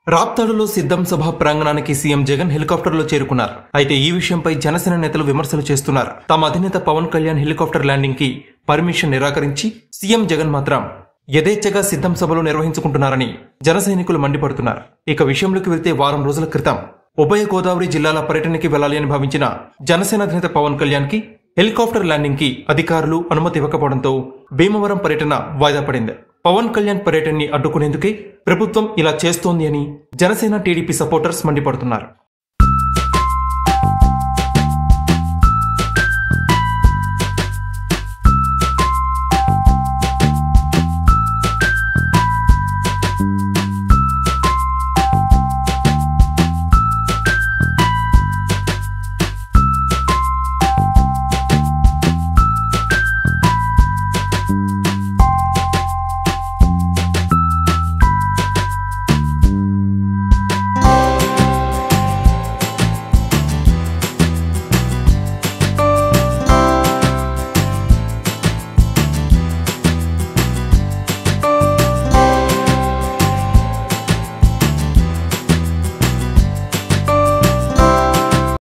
రాప్తాడులో సిద్ధం సభ ప్రాంగణానికి సీఎం జగన్ హెలికాప్టర్లో చేరుకున్నారు. అయితే ఈ విషయంపై జనసేన నేతలు విమర్శలు చేస్తున్నారు. తమ అధినేత పవన్ కళ్యాణ్ హెలికాప్టర్ ల్యాండింగ్ కి పర్మిషన్ నిరాకరించి సీఎం జగన్ మాత్రం యథేచ్ఛగా సిద్ధం సభలు నిర్వహించుకుంటున్నారని జన సైనికులు మండిపడుతున్నారు. ఇక విషయంలోకి వెళ్తే వారం రోజుల క్రితం ఉభయ గోదావరి జిల్లాల పర్యటనకి వెళ్లాలి అని భావించిన జనసేన అధినేత పవన్ కళ్యాణ్ కి హెలికాప్టర్ ల్యాండింగ్ కి అధికారులు అనుమతి ఇవ్వకపోవడంతో భీమవరం పర్యటన వాయిదా పడింది. పవన్ కళ్యాణ్ పర్యటనని అడ్డుకునేందుకే ప్రభుత్వం ఇలా చేస్తోంది అని జనసేన టీడీపీ సపోర్టర్స్ మండిపడుతున్నారు.